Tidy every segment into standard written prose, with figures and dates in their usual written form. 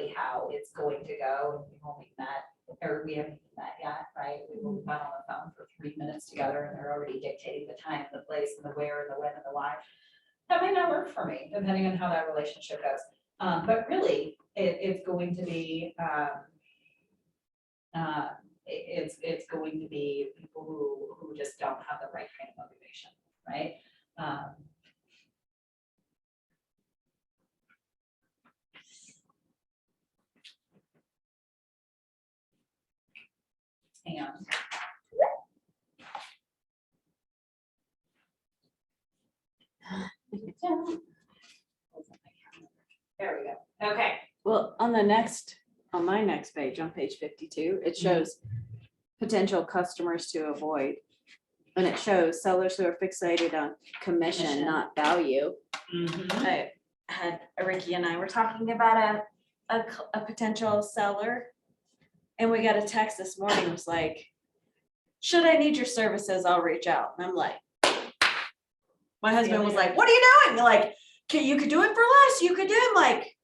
exactly how it's going to go. And we've only met, or we haven't even met yet, right? We've only been on the phone for 3 minutes together and they're already dictating the time, the place, and the where, and the when, and the why. That might not work for me, depending on how that relationship goes. But really, it's going to be, it's going to be people who just don't have the right kind of motivation, right? And there we go. Okay. Well, on my next page, on page 52, it shows potential customers to avoid. And it shows sellers who are fixated on commission, not value. I had Ricky and I were talking about a potential seller. And we got a text this morning, it was like, should I need your services, I'll reach out. And I'm like, my husband was like, what are you doing? Like, you could do it for less, you could do it like.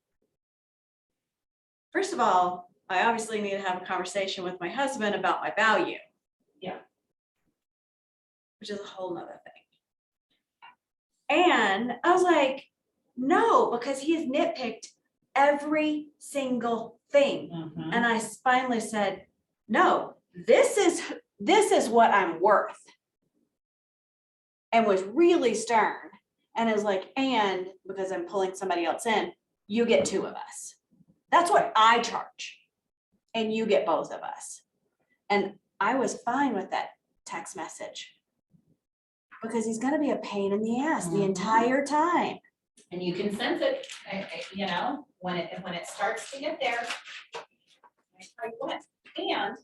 First of all, I obviously need to have a conversation with my husband about my value. Yeah. Which is a whole nother thing. And I was like, no, because he has nitpicked every single thing. And I finally said, no, this is what I'm worth. And was really stern. And is like, and because I'm pulling somebody else in, you get 2 of us. That's what I charge. And you get both of us. And I was fine with that text message. Because he's gonna be a pain in the ass the entire time. And you can sense it, you know, when it starts to get there. And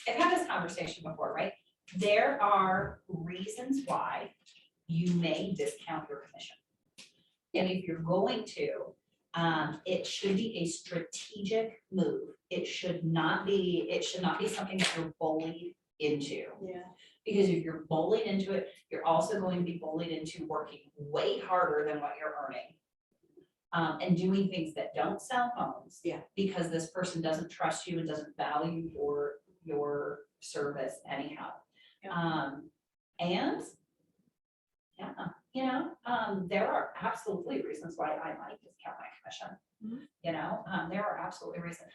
I've had this conversation before, right? There are reasons why you may discount your commission. And if you're going to, it should be a strategic move. It should not be something that you're bullied into. Yeah. Because if you're bullied into it, you're also going to be bullied into working way harder than what you're earning. And doing things that don't sell homes. Yeah. Because this person doesn't trust you and doesn't value your service anyhow. Yeah. And yeah, you know, there are absolutely reasons why I might discount my commission. You know, there are absolutely reasons.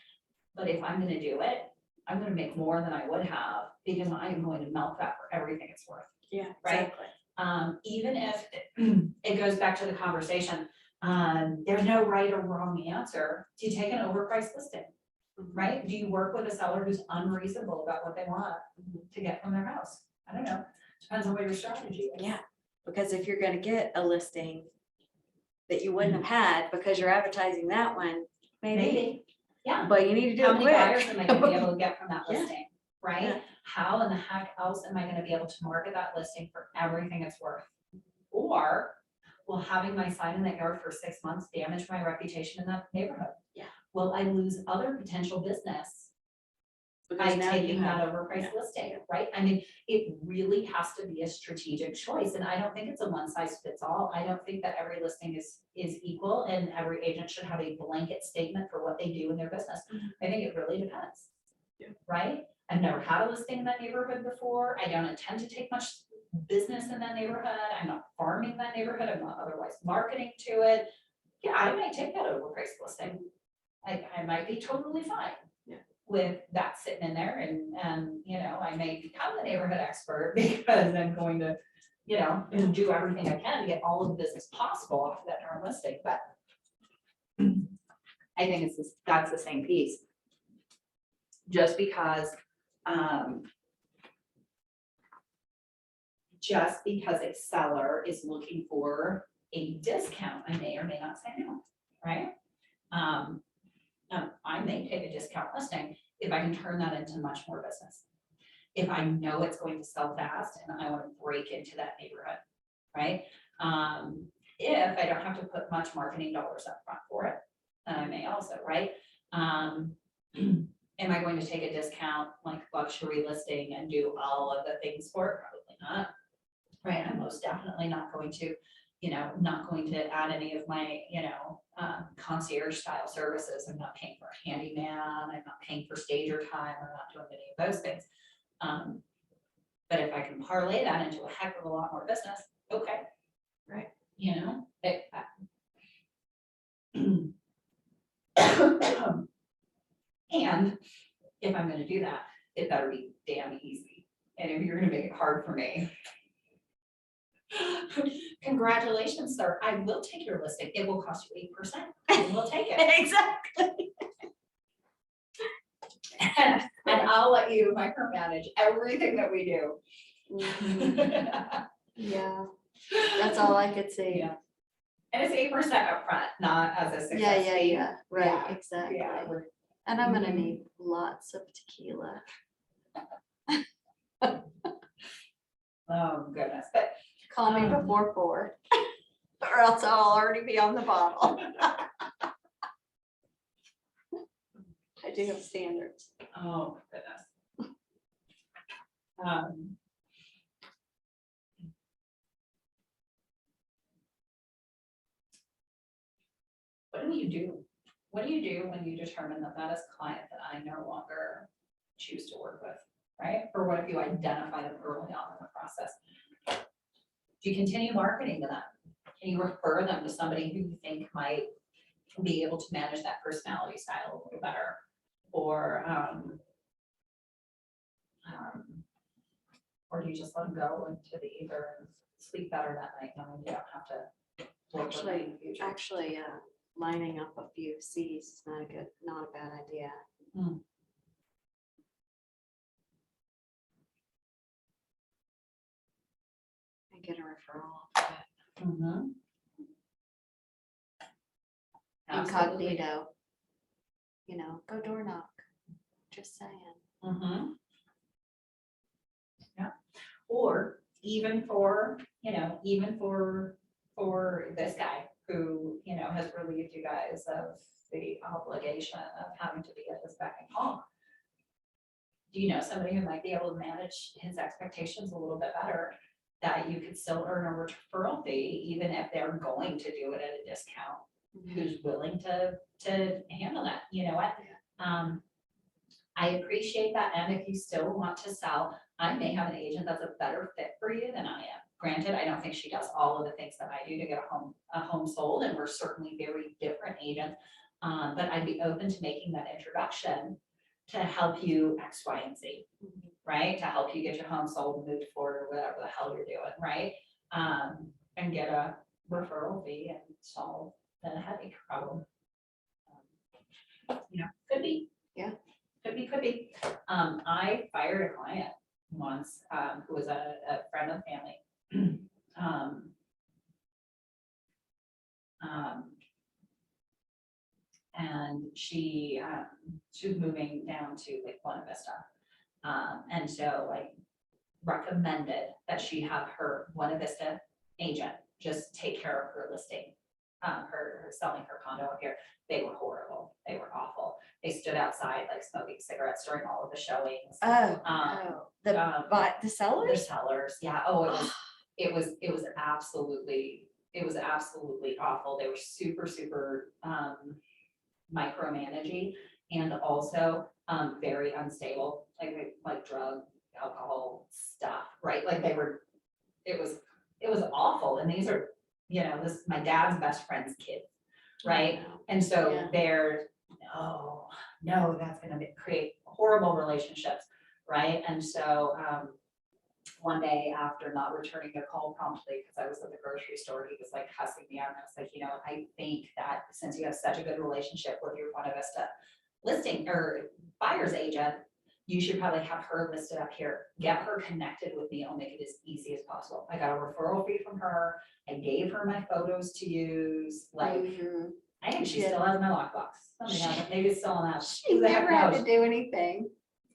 But if I'm gonna do it, I'm gonna make more than I would have because I am going to milk that for everything it's worth. Yeah, right? exactly. Even if it goes back to the conversation, there's no right or wrong answer. Do you take an overpriced listing, right? Do you work with a seller who's unreasonable about what they want to get from their house? I don't know. Depends on what your strategy is. Yeah, because if you're gonna get a listing that you wouldn't have had because you're advertising that one, maybe. Yeah. But you need to do How it many quick. buyers am I gonna be able to get from that Yeah. listing, right? Yeah. How in the heck else am I gonna be able to market that listing for everything it's worth? Or will having my sign in that yard for 6 months damage my reputation in that neighborhood? Yeah. Will I lose other potential business by Because now you taking that have, overpriced listing, right? I mean, it really has to be a strategic choice, and I don't think it's a one size fits all. I don't think that every listing is equal and every agent should have a blanket statement for what they do in their business. I think it really depends. Yeah. Right? I've never had a listing in that neighborhood before. I don't intend to take much business in that neighborhood. I'm not farming that neighborhood. I'm not otherwise marketing to it. Yeah, I might take that overpriced listing. I might be totally fine with that sitting in there, and you know, I may become the neighborhood expert because I'm going to, you know, do everything I can to get all of the business possible off of that darn listing. But I think that's the same piece. Just because a seller is looking for a discount, I may or may not say no, right? I may take a discount listing if I can turn that into much more business. If I know it's going to sell fast and I want to break into that neighborhood, right? If I don't have to put much marketing dollars up front for it, then I may also, right? Am I going to take a discount like luxury listing and do all of the things for it? Probably not, right? I'm most definitely not going to. you know, not going to add any of my, you know, concierge style services. I'm not paying for a handyman. I'm not paying for stager time. I'm not doing any of those things. But if I can parlay that into a heck of a lot more business, okay. Right. You know, and if I'm gonna do that, it better be damn easy. And if you're gonna make it hard for me, congratulations, sir. I will take your listing. It will cost you 8%. I will take it. Exactly. And I'll let you micromanage everything that we do. Yeah, that's all I could say. Yeah. And it's 8% upfront, not as a success Yeah, fee. yeah, right, Yeah, exactly. Yeah, we're- And I'm gonna Mhm. need lots of tequila. oh goodness, but Call me before 4, or else I'll already be on the bottle. I do have standards. oh goodness. Um, What do you do? What do you do when you determine that that is a client that I no longer choose to work with, right? Or what if you identify them early on in the process? Do you continue marketing to them? Can you refer them to somebody who you think might be able to manage that personality style a little better? Or do you just let them go into the ether and sleep better that night knowing you don't have to work with them in the future? Actually, lining up a few Cs is not a bad idea. Hmm. And get a referral off of it. Mhm. Absolutely. Incognito. You know, go door knock. Just saying. Mhm. Yeah, or even for, you know, even for this guy who, you know, has relieved you guys of the obligation of having to be at his beck and call. Do you know somebody who might be able to manage his expectations a little bit better, that you could still earn a referral fee, even if they're going to do it at a discount? Who's willing to handle that, you know what? I appreciate that, and if you still want to sell, I may have an agent that's a better fit for you than I am. Granted, I don't think she does all of the things that I do to get a home sold, and we're certainly very different agents. But I'd be open to making that introduction to help you X, Y, and Z, right? To help you get your home sold and moved forward, or whatever the hell you're doing, right? And get a referral fee and solve the headache problem. You know, could be. Yeah. Could be. I fired a client once, who was a friend of the family. And she was moving down to like Buena Vista. And so I recommended that she have her Buena Vista agent just take care of her listing, her selling her condo up here. They were horrible. They were awful. They stood outside like smoking cigarettes during all of the showings. Oh, Um, the, um, but the The sellers? sellers, yeah, oh, it was absolutely awful. They were super micromanaging, and also very unstable, like drug, alcohol stuff, right? Like it was awful. And these are, you know, this is my dad's best friend's kids, right? And so Yeah. they're, oh, no, that's gonna create horrible relationships, right? And so one day after not returning a call promptly, because I was at the grocery store, he was like cussing me out, and I was like, you know, I think that since you have such a good relationship with your Buena Vista listing or buyer's agent, you should probably have her listed up here. Get her connected with me. I'll make it as easy as possible. I got a referral fee from her. I gave her my photos to use. Like, Mhm. I think she Yeah. still has my lockbox. Somebody has it. Maybe it's still on that. She Who the heck never had to knows? do anything.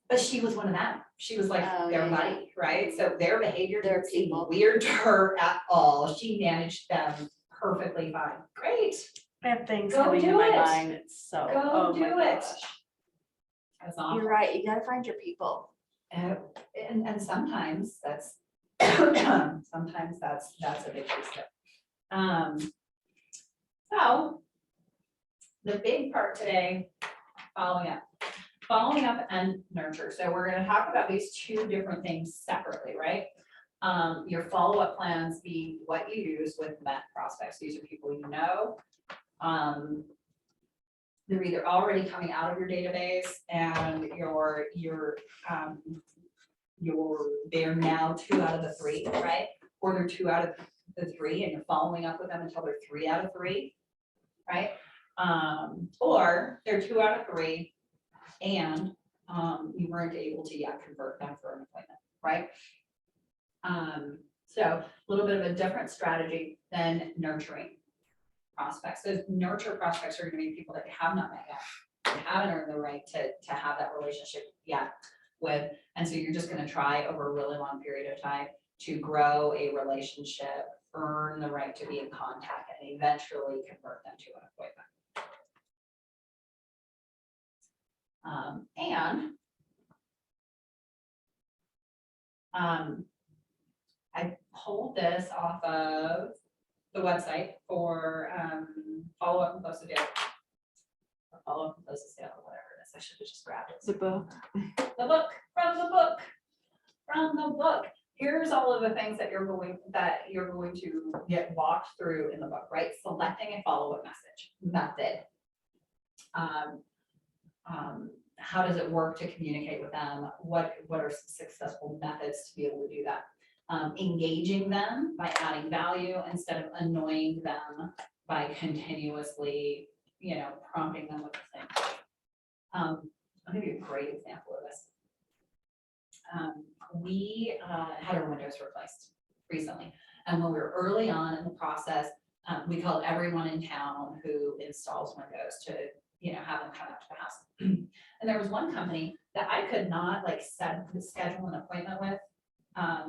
But she was one of them. She was like Oh, their yeah, buddy, right? So their behavior They're didn't seem people. weird to her at all. She managed them perfectly fine. Great. I have things Go coming do in my it. mind, it's so, Go oh my do it. gosh. That's awful. You're right, you gotta find your people. And sometimes that's, sometimes that's a big piece of it. So the big part today, following up and nurture. So we're gonna talk about these two different things separately, right? Your follow-up plans be what you use with Met prospects. These are people you know. They're either already coming out of your database and they're now 2 out of the 3, right? Or they're 2 out of the 3 and you're following up with them until they're 3 out of 3, right? Or they're 2 out of 3 and you weren't able to yet convert them for an appointment, right? So a little bit of a different strategy than nurturing prospects. Those nurture prospects are gonna be people that you have not met yet. You haven't earned the right to have that relationship yet with, and so you're just gonna try over a really long period of time to grow a relationship, earn the right to be in contact, and eventually convert them to an appointment. I pulled this off of the website for follow-up and close the deal. Or follow-up and close the sale, or whatever it is. I should have just grabbed it. The book. The book, from the book, from the book. Here's all of the things that you're going to get walked through in the book, right? Selecting a follow-up method. How does it work to communicate with them? What are some successful methods to be able to do that? Engaging them by adding value instead of annoying them by continuously, prompting them with the same thing. I'll give you a great example of this. We had our windows replaced recently, and when we were early on in the process, we called everyone in town who installs windows to have them come out to the house. And there was one company that I could not schedule an appointment with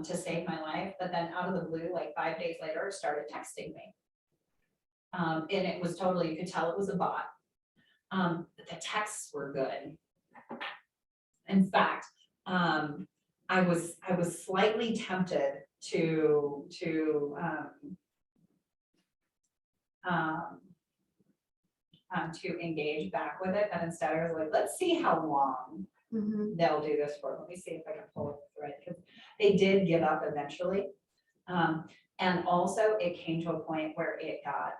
to save my life, but then out of the blue, 5 days later, started texting me. And it was totally, you could tell it was a bot. But the texts were good. In fact, I was slightly tempted to engage back with it, but instead I was like, let's see how long they'll do this for. Let me see if I can pull it thread, because they did give up eventually. And also it came to a point where it got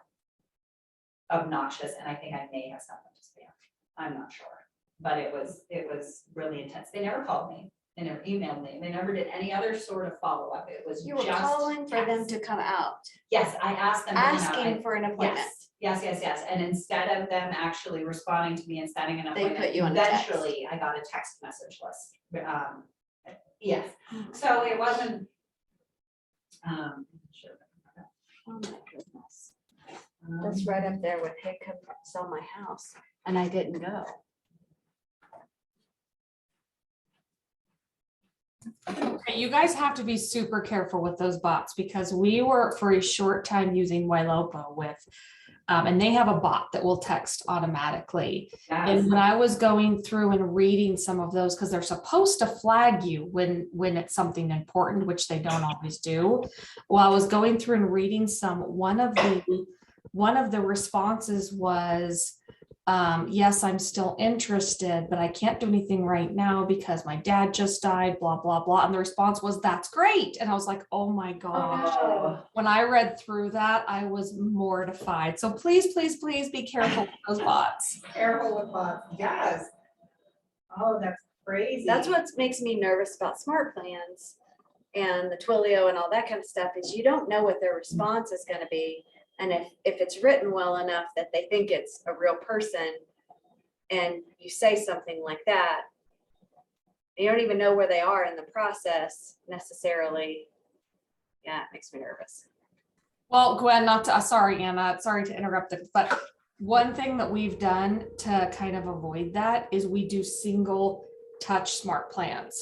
obnoxious, and I think I may have sent them to spam. I'm not sure, but it was really intense. They never called me. They never emailed me. They never did any other sort of follow-up. It was You were just calling for them text. to come out, Yes, I asked them. to come out. asking for an appointment. Yes. And instead of them actually responding to me and setting an They appointment, put you on a text. eventually I got a text message list. Yes, so it wasn't. Sure. Oh my goodness. That's right up there with, hey, come sell my house, and I didn't go. Okay, you guys have to be super careful with those bots, because we were for a short time using Ylopo with, and they have a bot that will text automatically. Yes. And when I was going through and reading some of those, because they're supposed to flag you when it's something important, which they don't always do. While I was going through and reading some, one of the responses was, yes, I'm still interested, but I can't do anything right now because my dad just died, blah, blah, blah. And the response was, that's great. And I was like, oh my gosh. Oh, When I read through that, I was mortified. So please, please, please be careful with those bots. careful with bots. Yes. Oh, that's crazy. That's what makes me nervous about smart plans and the Twilio and all that kind of stuff, is you don't know what their response is gonna be. And if it's written well enough that they think it's a real person, and you say something like that, you don't even know where they are in the process necessarily. Yeah, it makes me nervous. Well, Gwen, sorry, Anna, sorry to interrupt it, but one thing that we've done to kind of avoid that is we do single touch smart plans.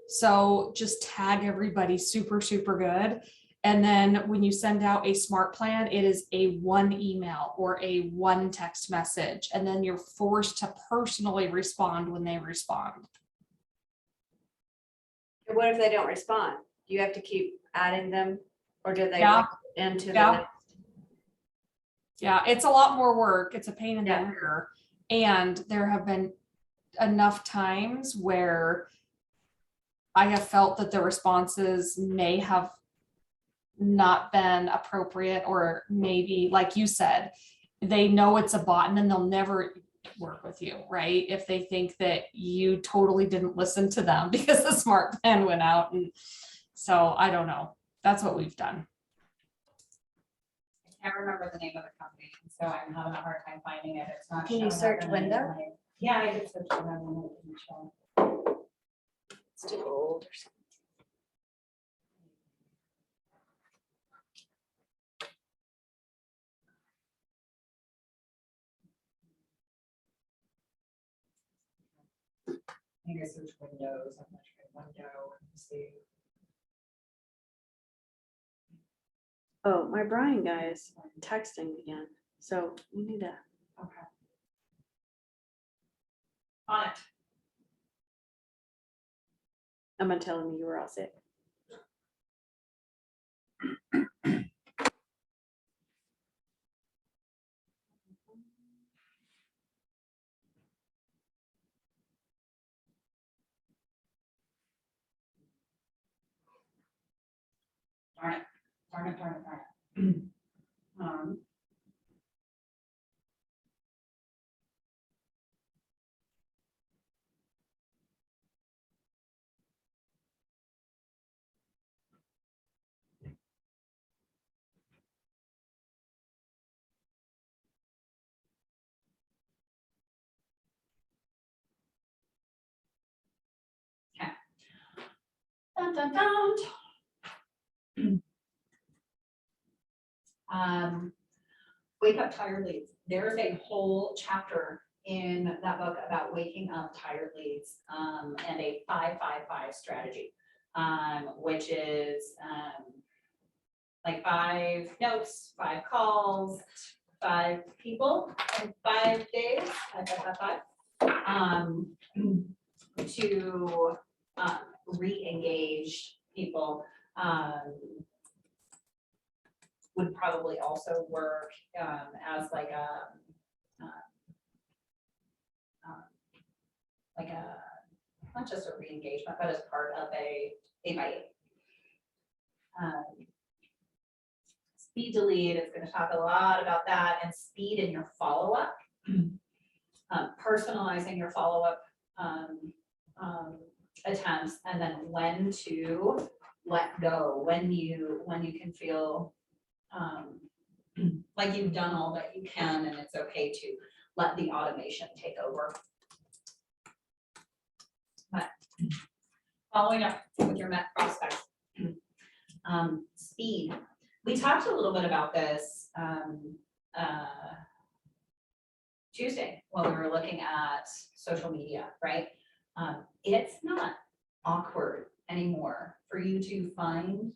So just tag everybody super, super good. And then when you send out a smart plan, it is a one email or a one text message. And then you're forced to personally respond when they respond. And what if they don't respond? Do you have to keep adding them, or do they Yeah. link into the Yeah. next? Yeah, it's a lot more work. It's a pain in the Yeah. rear. And there have been enough times where I have felt that the responses may have not been appropriate, or maybe, like you said, they know it's a bot and then they'll never work with you, right? If they think that you totally didn't listen to them because the smart plan went out. And so I don't know. That's what we've done. I can't remember the name of the company, so I'm having a hard time finding it. It's not. Can you showing up search in window? my- Yeah, I did search window and it didn't show. It's too old or something. I think I searched Windows. I'm not sure window. Let's see. Oh, my Brian guy is texting again, so we need to. Okay. On it. I'm gonna tell him you were all sick. Darn it. Darn it, darn it, darn it. Okay. Dun, dun, dun. Wake up tired leads. There's a whole chapter in that book about waking up tired leads, and a 5-5-5 strategy, which is like 5 notes, 5 calls, 5 people in 5 days, 5, to re-engage people. Would probably also work as like a not just a re-engagement, but as part of a 8x8. Speed to lead is going to talk a lot about that, and speed in your follow-up, personalizing your follow-up attempts, and then when to let go, when you can feel like you've done all that you can, and it's okay to let the automation take over. But following up with your Met prospects, speed. We talked a little bit about this Tuesday when we were looking at social media, right? It's not awkward anymore for you to find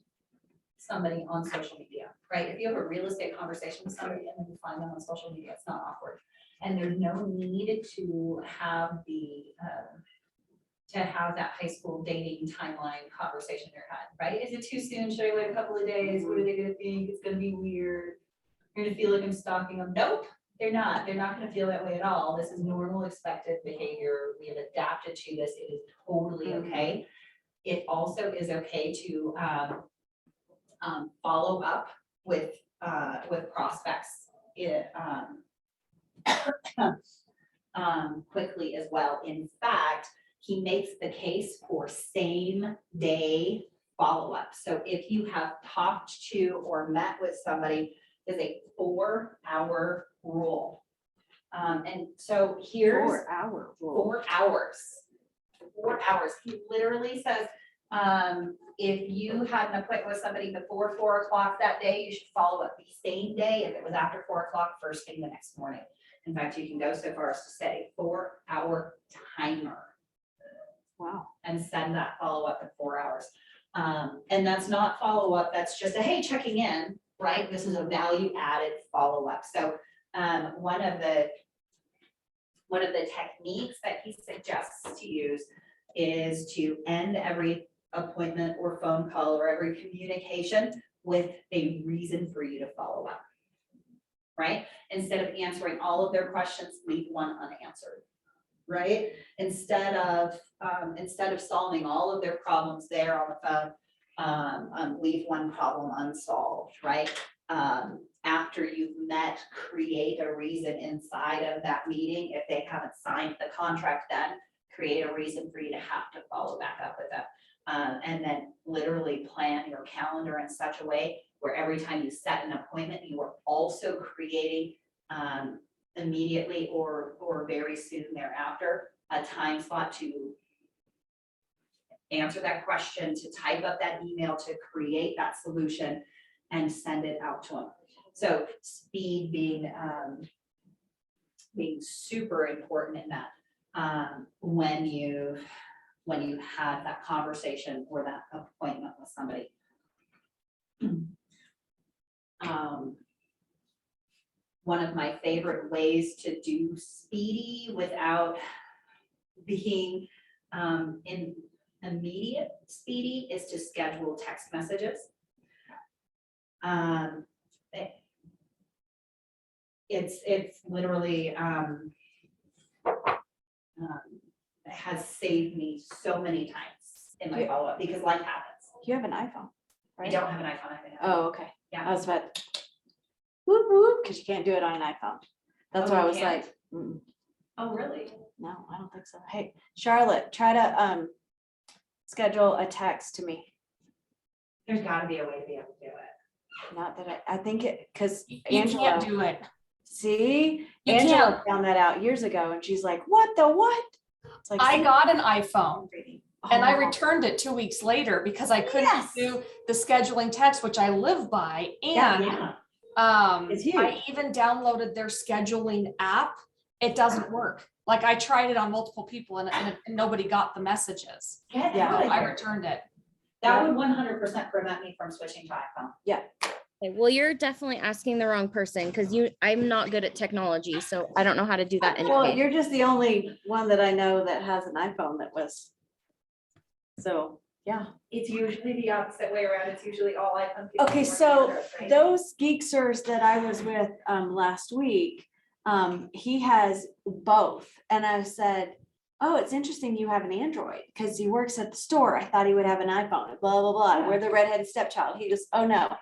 somebody on social media, right? If you have a real estate conversation with somebody and then you find them on social media, it's not awkward. And there's no need to have that high school dating timeline conversation in your head, right? Is it too soon? Should I wait a couple of days? What are they gonna think? It's gonna be weird. You're gonna feel like I'm stalking them. Nope, they're not. They're not gonna feel that way at all. This is normal, expected behavior. We have adapted to this. It is totally okay. It also is okay to follow up with prospects quickly as well. In fact, he makes the case for same day follow-up. So if you have talked to or met with somebody, there's a 4-hour rule. And so here's 4-hour rule. 4 hours. 4 hours. He literally says, if you had an appointment with somebody before 4 o'clock that day, you should follow up the same day. If it was after 4 o'clock, first thing the next morning. In fact, you can go so far as to set a 4-hour timer. Wow. And send that follow-up in 4 hours. And that's not follow-up, that's just a, hey, checking in, right? This is a value-added follow-up. So one of the techniques that he suggests to use is to end every appointment or phone call or every communication with a reason for you to follow up. right? Instead of answering all of their questions, leave one unanswered, right? Instead of solving all of their problems there on the phone, leave one problem unsolved, right? After you've met, create a reason inside of that meeting. If they haven't signed the contract, then create a reason for you to have to follow back up with them. And then literally plan your calendar in such a way where every time you set an appointment, you are also creating immediately or very soon thereafter a time slot to answer that question, to type up that email, to create that solution and send it out to them. So speed being super important in that, when you've had that conversation or that appointment with somebody. One of my favorite ways to do speedy without being in immediate speedy is to schedule text messages. It's literally it has saved me so many times in my follow-up because life happens. You have an iPhone, I right? don't have an iPhone, I have an iPhone. Oh, okay. Yeah. I was about, whoop, whoop, because you can't do it on an iPhone. That's Oh, why I you was can't? like, mm, Oh, really? no, I don't think so. Hey, Charlotte, try to schedule a text to me. There's gotta be a way to be able to do it. Not that I think it, because You can't Angela, do it. see, You Angela found that out years ago and she's like, what the what? It's like, I see? got an iPhone and I Oh, returned it 2 weeks later because I couldn't Yes. do the scheduling text, which I live by. Yeah, And Yeah, It's I huge. even downloaded their scheduling app. It doesn't work. Like I tried it on multiple people and nobody got the messages. get Yeah, out of I here. returned it. That would 100% prevent me from switching to iPhone. Okay, well, you're definitely asking the wrong person because I'm not good at technology, so I don't know how to do that Well, anyway. you're just the only one that I know that has an iPhone that was. So, yeah. It's usually the opposite way around. It's usually all iPhone people. Okay, working so Android, right? those Geeksters that I was with last week, he has both. And I said, oh, it's interesting you have an Android because he works at the store. I thought he would have an iPhone, blah, blah, blah. Yeah. We're the redheaded stepchild. He just, oh no.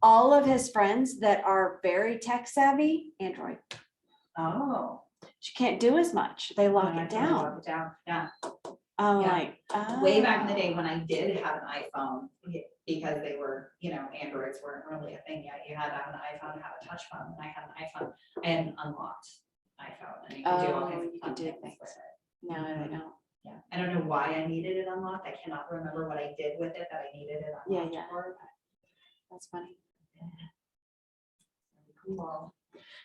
All of his friends that are very tech savvy, Android. Oh. She can't do as much. They lock I it totally down. lock it down. Yeah. I'm Yeah. like, Way back in the day oh. when I did have an iPhone, because they were, Androids weren't really a thing yet. You had to have an iPhone, have a touch phone, and I had an iPhone. I had an unlocked iPhone, and you could do all Oh, kinds of you fun could do things things. with it. No, I don't. Yeah, I don't know why I needed it unlocked. I cannot remember what I did with it that I needed it Yeah, unlocked yeah. for. That's funny. Cool.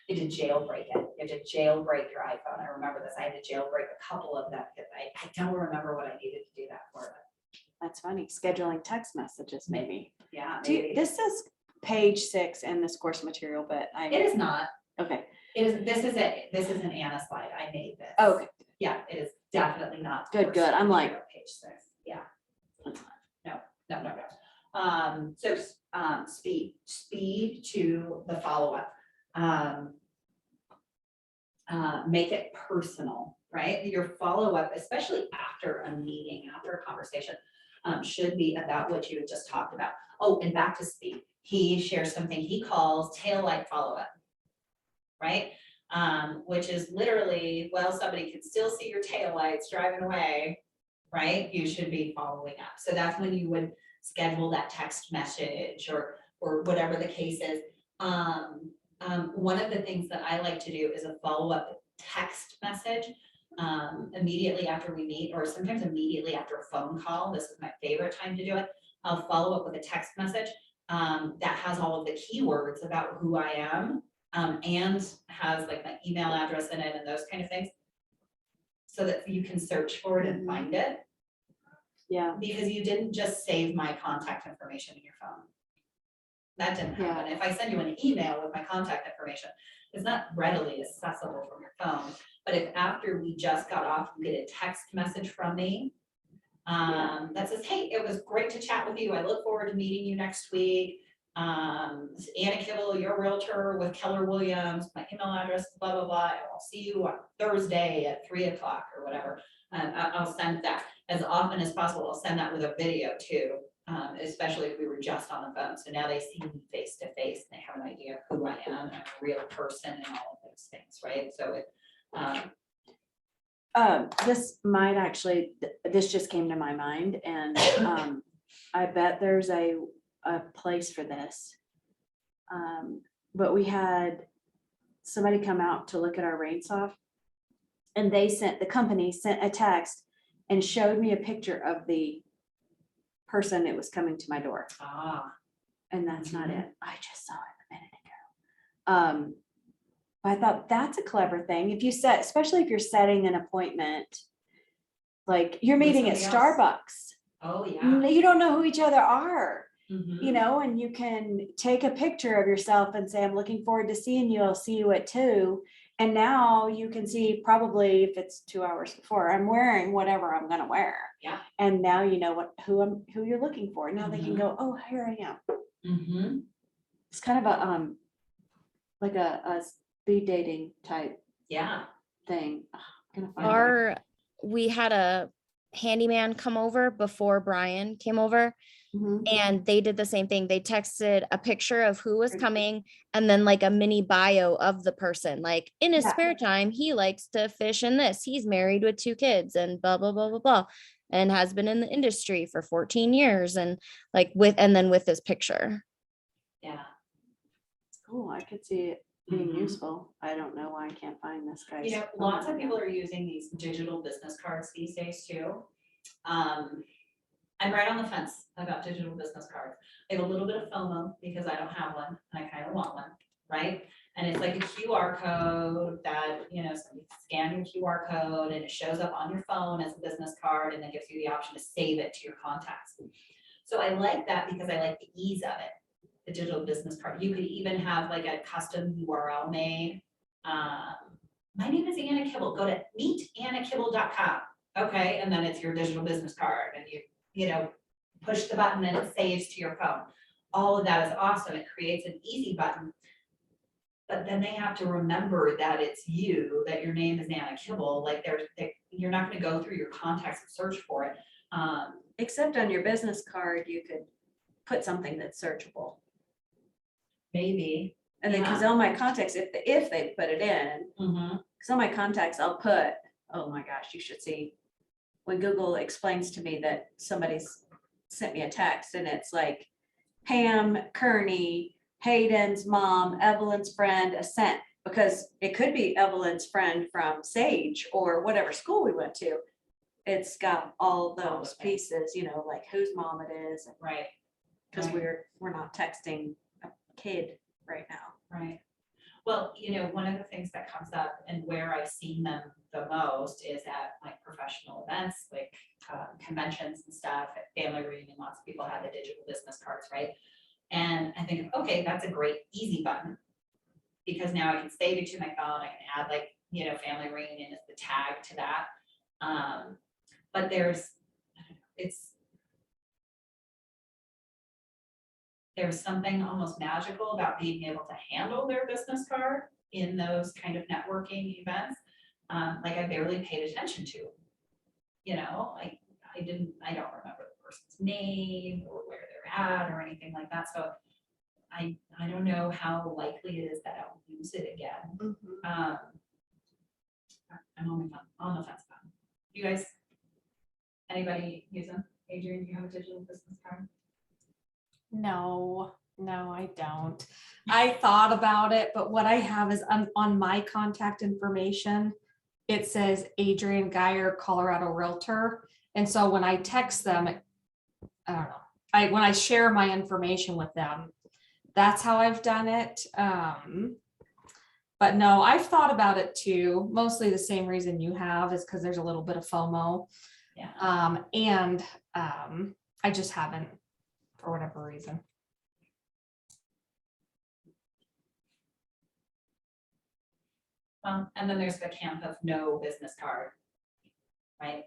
You had to jailbreak it. You had to jailbreak your iPhone. I remember this. I had to jailbreak a couple of them because I don't remember what I needed to do that for. But That's funny. Scheduling text messages, maybe. yeah, Do you, maybe. this is page 6 in this course material, but It I, is not. okay. It is, this is it. This is an Anna slide. I made this. Okay. Yeah, it is definitely not. Good, course good. I'm like- material, Page 6, yeah. No. So, speed to the follow-up. Make it personal, right? Your follow-up, especially after a meeting, after a conversation, should be about what you had just talked about. Oh, and back to speed. He shares something he calls tail light follow-up, right? Which is literally, well, somebody can still see your taillights driving away, right? You should be following up. So that's when you would schedule that text message or whatever the case is. One of the things that I like to do is a follow-up text message immediately after we meet, or sometimes immediately after a phone call. This is my favorite time to do it. I'll follow up with a text message that has all of the keywords about who I am. And has like my email address in it and those kind of things. So that you can search for it and find it, Yeah. because you didn't just save my contact information in your phone. That didn't happen. If I send you an email with my contact information, it's not readily accessible from your phone. But if after we just got off, you get a text message from me that says, hey, it was great to chat with you. I look forward to meeting you next week. Anna Kibble, your realtor with Keller Williams, my email address, blah, blah, blah. I'll see you on Thursday at 3 o'clock or whatever. I'll send that as often as possible. I'll send that with a video too, especially if we were just on the phone. So now they see me face to face and they have an idea of who I am, and I'm a real person and all of those things, right? So it, This might actually, this just came to my mind, and I bet there's a place for this. But we had somebody come out to look at our rain soft, and the company sent a text and showed me a picture of the person that was coming to my door. And that's not it. I just saw it a minute ago. I thought that's a clever thing. If you set, especially if you're setting an appointment, like you're With meeting at somebody else. Starbucks, oh, yeah. you don't know who each other are, Mhm. you know, and you can take a picture of yourself and say, I'm looking forward to seeing you. I'll see you at 2. And now you can see probably if it's 2 hours before, I'm wearing whatever I'm gonna wear. Yeah. And now you know who you're looking for. Now they can go, oh, here I am. Mhm. It's kind of a like a speed dating type Yeah. thing. I'm gonna find it. We had a handyman come over before Brian came over, Mhm. and they did the same thing. They texted a picture of who was coming and then like a mini bio of the person. Like in his Yeah. spare time, he likes to fish in this. He's married with 2 kids and blah, blah, blah, blah, blah. And has been in the industry for 14 years and and then with this picture. Yeah. It's cool. I could see it being Mhm. useful. I don't know why I can't find this guy's. You know, lots of people are using these digital business cards these days too. I'm right on the fence about digital business cards. I have a little bit of FOMO because I don't have one and I kind of want one, right? And it's like a QR code that, you know, so you scan your QR code and it shows up on your phone as a business card and then gives you the option to save it to your contacts. So I like that because I like the ease of it, the digital business card. You could even have like a custom URL made. My name is Anna Kibble. Go to meetannakibble.com. Okay, and then it's your digital business card and you know, push the button and it saves to your phone. All of that is awesome. It creates an easy button. But then they have to remember that it's you, that your name is Anna Kibble. Like you're not going to go through your contacts and search for it. Except on your business card, you could put something that's searchable. Maybe. And then, because all my contacts, if they put it in, Mhm. because all my contacts, I'll put, oh my gosh, you should see. When Google explains to me that somebody's sent me a text and it's like Pam Kearney, Hayden's mom, Evelyn's friend, Ascent, because it could be Evelyn's friend from Sage or whatever school we went to. It's got all those pieces, you know, like whose mom it is, Right. because Right. we're not texting a kid right now. Right. Well, you know, one of the things that comes up and where I've seen them the most is at like professional events, like conventions and stuff, at family reunion, lots of people have the digital business cards, right? And I think, okay, that's a great easy button because now I can save it to my phone. I can add like, you know, family reunion as the tag to that. But there's something almost magical about being able to handle their business card in those kind of networking events. Like I barely paid attention to, you know, I don't remember the person's name or where they're at or anything like that. So I don't know how likely it is that I'll use it again. I'm on the fence about it. You guys, anybody use them? Adrian, you have a digital business card? No, I don't. I thought about it, but what I have is on my contact information, it says Adrian Geyer, Colorado Realtor. And so when I text them, I don't know, when I share my information with them, that's how I've done it. But no, I've thought about it too. Mostly the same reason you have is because there's a little bit of FOMO. Yeah. And I just haven't, for whatever reason. And then there's the camp of no business card, right?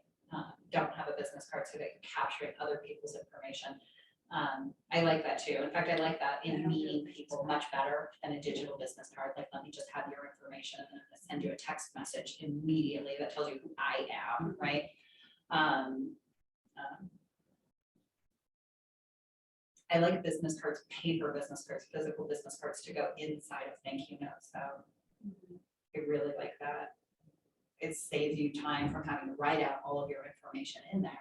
Don't have a business card so they can capture other people's information. I like that too. In fact, I like that in meeting people much better than a digital business card. Like, let me just have your information and then I'm gonna send you a text message immediately that tells you who I am, right? I like business cards, paper business cards, physical business cards to go inside of thank you notes. So I really like that. It saves you time from having to write out all of your information in there.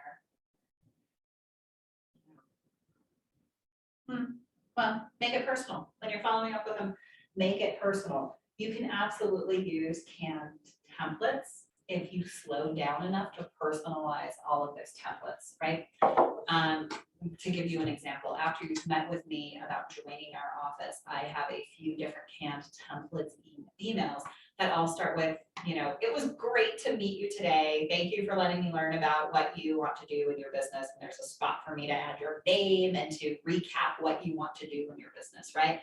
Well, make it personal. When you're following up with them, make it personal. You can absolutely use canned templates if you slow down enough to personalize all of those templates, right? To give you an example, after you've met with me about joining our office, I have a few different canned templates emails that all start with, you know, it was great to meet you today. Thank you for letting me learn about what you want to do in your business. And there's a spot for me to add your name and to recap what you want to do in your business, right?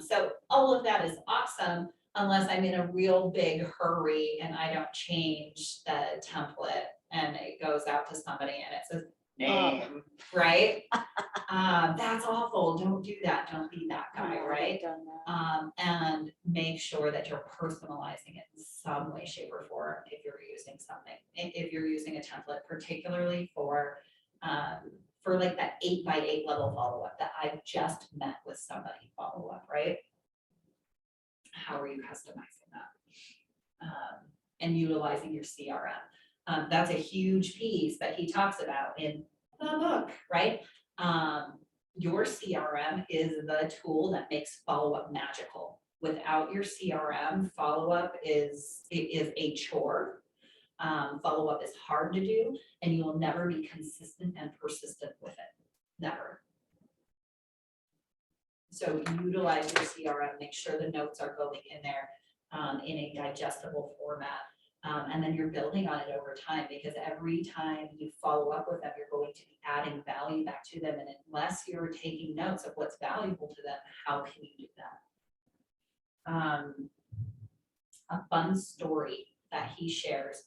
So all of that is awesome, unless I'm in a real big hurry and I don't change the template and it goes out to somebody and it says name, right? That's awful. Don't do that. Don't be that guy, right? And make sure that you're personalizing it in some way, shape, or form if you're using something. If you're using a template, particularly for like that 8x8 level follow-up that I just met with somebody follow-up, right? How are you customizing that? And utilizing your CRM. That's a huge piece that he talks about in the book, right? Your CRM is the tool that makes follow-up magical. Without your CRM, follow-up is a chore. Follow-up is hard to do, and you will never be consistent and persistent with it. Never. So utilize your CRM, make sure the notes are going in there in a digestible format. And then you're building on it over time, because every time you follow up with them, you're going to be adding value back to them. And unless you're taking notes of what's valuable to them, how can you do that? A fun story that he shares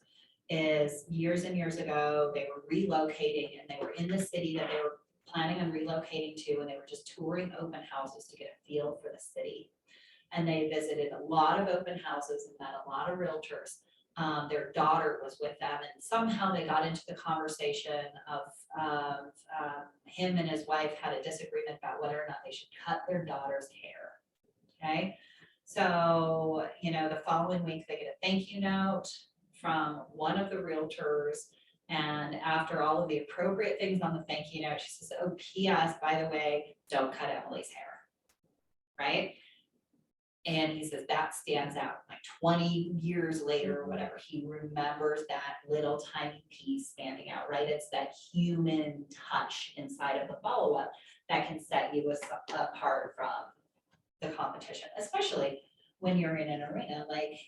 is years and years ago, they were relocating and they were in the city that they were planning on relocating to, and they were just touring open houses to get a feel for the city. And they visited a lot of open houses and met a lot of realtors. Their daughter was with them, and somehow they got into the conversation of him and his wife had a disagreement about whether or not they should cut their daughter's hair. Okay, so you know, the following week they get a thank you note from one of the realtors, and after all of the appropriate things on the thank you note, she says, "Oh, P.S. by the way, don't cut Emily's hair," right? And he says that stands out, like 20 years later or whatever, he remembers that little tiny piece standing out, right? It's that human touch inside of the follow-up that can set you apart from the competition, especially when you're in an arena like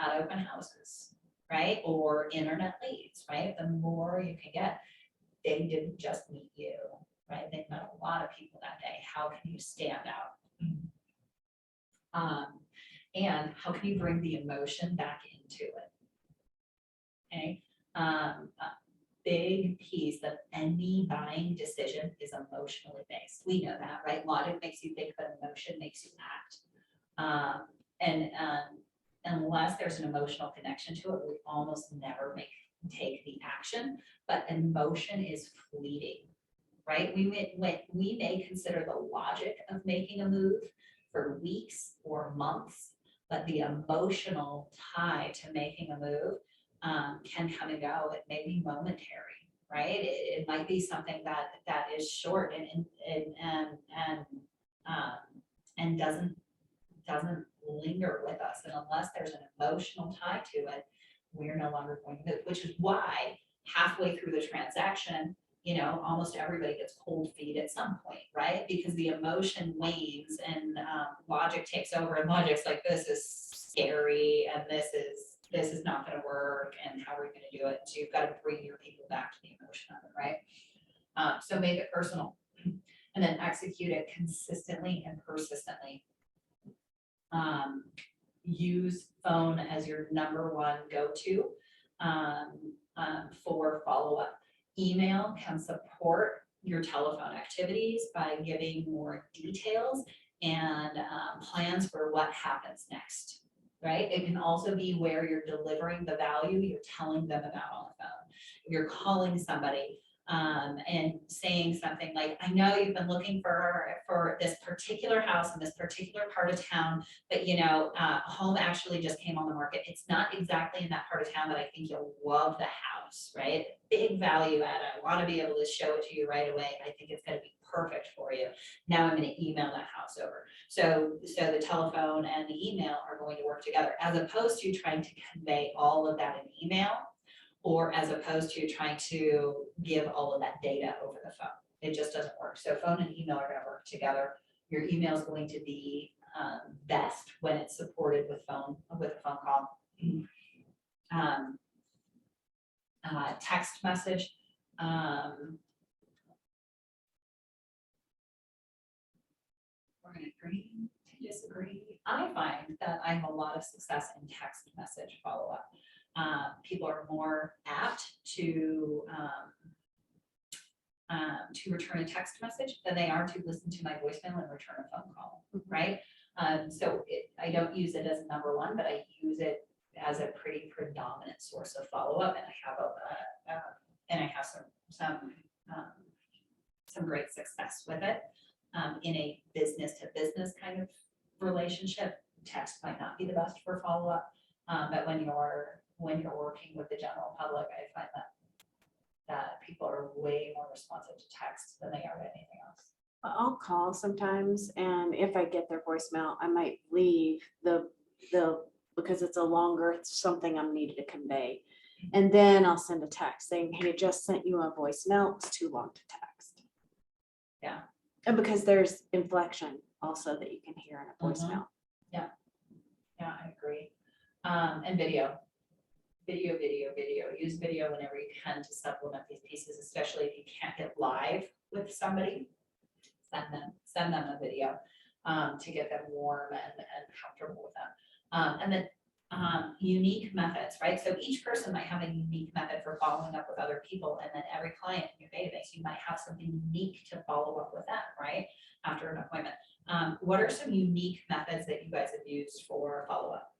at open houses, right? Or internet leads, right? The more you can get, they didn't just meet you, right? They met a lot of people that day. How can you stand out? And how can you bring the emotion back into it? Okay, a big piece of any buying decision is emotionally based. We know that, right? Logic makes you think, but emotion makes you act. And unless there's an emotional connection to it, we almost never take the action. But emotion is fleeting, right? We may consider the logic of making a move for weeks or months, but the emotional tie to making a move can come and go. It may be momentary, right? It might be something that is short and doesn't linger with us. And unless there's an emotional tie to it, we're no longer going to move, which is why halfway through the transaction, you know, almost everybody gets cold feet at some point, right? Because the emotion wanes and logic takes over, and logic's like, this is scary and this is not going to work, and how are we going to do it? So you've got to bring your people back to the emotion of it, right? So make it personal, and then execute it consistently and persistently. Use phone as your number one go-to for follow-up. Email can support your telephone activities by giving more details and plans for what happens next, right? It can also be where you're delivering the value you're telling them about on the phone. If you're calling somebody and saying something like, I know you've been looking for this particular house in this particular part of town, but a home actually just came on the market. It's not exactly in that part of town, but I think you'll love the house, right? Big value add. I want to be able to show it to you right away. I think it's going to be perfect for you. Now I'm going to email that house over. So the telephone and the email are going to work together, as opposed to trying to convey all of that in email, or as opposed to trying to give all of that data over the phone. It just doesn't work. So phone and email are going to work together. Your email is going to be best when it's supported with a phone call. Text message. We're going to agree to disagree. I find that I have a lot of success in text message follow-up. People are more apt to return a text message than they are to listen to my voicemail and return a phone call, right? So I don't use it as number one, but I use it as a pretty predominant source of follow-up, and I have some great success with it. In a business-to-business kind of relationship, text might not be the best for follow-up, but when you're working with the general public, I find that people are way more responsive to text than they are to anything else. I'll call sometimes, and if I get their voicemail, I might leave the because it's a longer something I'm needed to convey. And then I'll send a text saying, hey, I just sent you a voicemail. It's too long to text. Yeah. And because there's inflection also that you can hear in a voicemail. Yeah, I agree. And video. Use video whenever you can to supplement these pieces, especially if you can't get live with somebody. Send them a video to get them warm and comfortable with them. And then unique methods, right? So each person might have a unique method for following up with other people, and then every client in your database, you might have something unique to follow up with them, right? After an appointment. What are some unique methods that you guys have used for follow-up?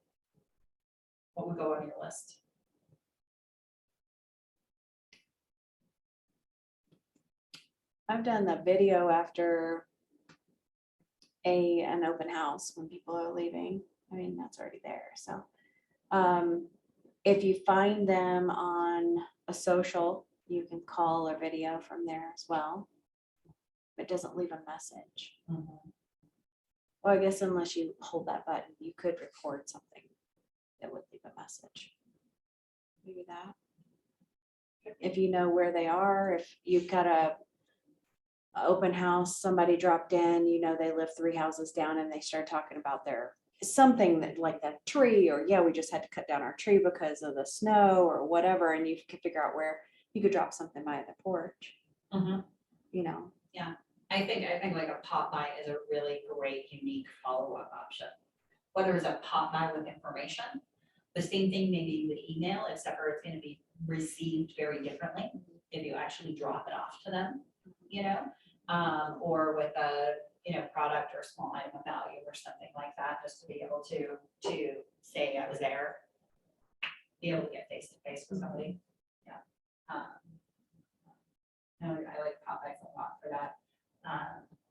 What would go on your list? I've done the video after an open house when people are leaving. I mean, that's already there. So if you find them on a social, you can call or video from there as well. It doesn't leave a message. Well, I guess unless you hold that button, you could record something that would leave a message. Maybe that. If you know where they are, if you've got a open house, somebody dropped in, they live 3 houses down, and they start talking about something that like that tree, or we just had to cut down our tree because of the snow or whatever, and you can figure out where you could drop something by the porch. I think like a pop by is a really great, unique follow-up option. Whether it's a pop by with information, the same thing maybe with email, except for it's going to be received very differently if you actually drop it off to them, or with a product or small item of value or something like that, just to be able to say I was there, be able to get face to face with somebody. I like Popeyes a lot for that.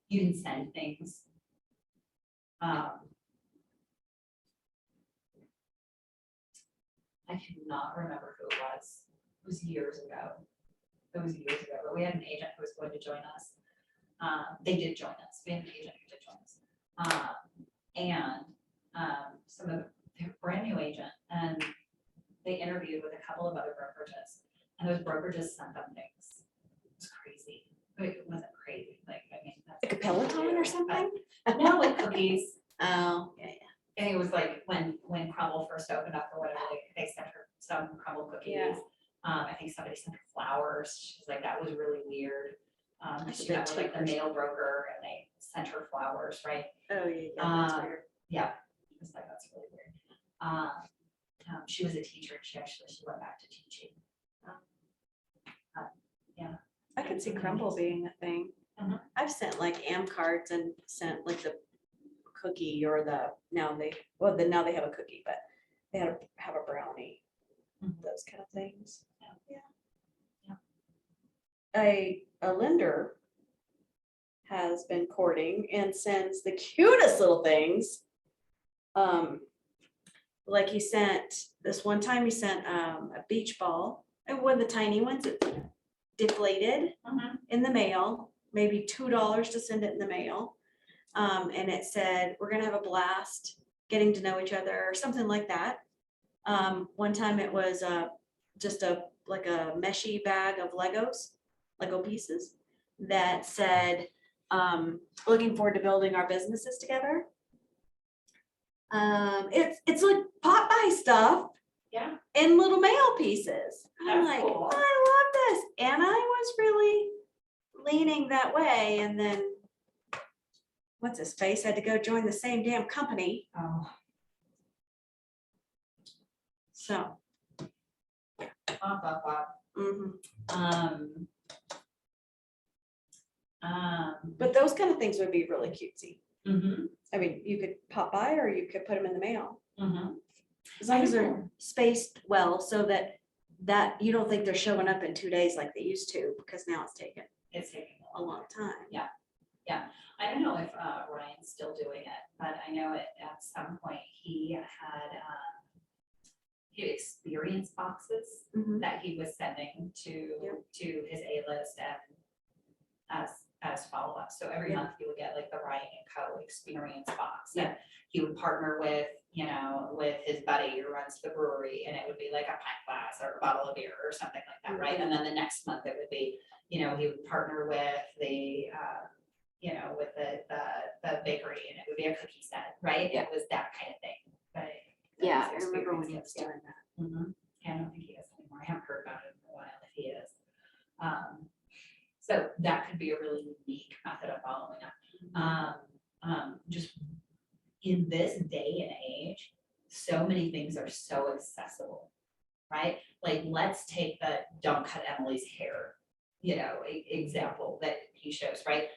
You can send things. I cannot remember who it was. It was years ago. But we had an agent who was going to join us. They did join us. We had an agent who did join us. Some of they're a brand new agent, and they interviewed with a couple of other brokerages, and those brokerages sent them things. It was crazy. It wasn't crazy. Like Like a Peloton or something? No, like cookies. Oh, yeah. And it was like when Crumble first opened up or whatever, they sent her some Crumble cookies. Yeah. I think somebody sent her flowers. She's like, that was really weird. That's a She bit got with like the too mail broker, and they sent her flowers, right? Oh, yeah, that's weird. Yeah, it was like, that's really weird. She was a teacher, and she went back to teaching. I could see Crumble being a thing. Mhm. I've sent like AM cards and sent like the cookie or now they have a cookie, but they have a brownie, Mhm. those kind of things. Yeah. A lender has been courting and sends the cutest little things. Like he sent, this one time he sent a beach ball, and one of the tiny ones, it deflated Mhm. in the mail, maybe $2 to send it in the mail. And it said, we're gonna have a blast getting to know each other, or something like that. One time it was just like a meshy bag of Lego pieces that said, looking forward to building our businesses together. It's like pop by stuff Yeah, in little mail pieces. I'm That's like, cool. I love this. And I was really leaning that way. And then what's his face had to go join the same damn company. oh, So, mhm. Um, But those kind of things would be really cutesy. mhm, I mean, you could pop by or you could put them in the mail. mhm. As long as I they're know. spaced well so that you don't think they're showing up in 2 days like they used to, because now it's taken It's taking a long time. I don't know if Ryan's still doing it, but I know at some point he had experience boxes Mhm. that he was sending to his A-list and as follow-up. So every Yeah. month he would get like the Ryan and Co. experience box. Yeah. And he would partner with, with his buddy who runs the brewery, and it would be like a pint glass or a bottle of beer or something like that, right? And then the next month it would be, he would partner with with the bakery, and it would be a cookie set, right? It was that kind of thing. But Yeah, I remember when he was yeah. doing that. Yeah, I don't think he is anymore. I haven't heard about it in a while if he is. So that could be a really unique method of following up. Just in this day and age, so many things are so accessible, right? Like, let's take the don't cut Emily's hair, example that he shows, right?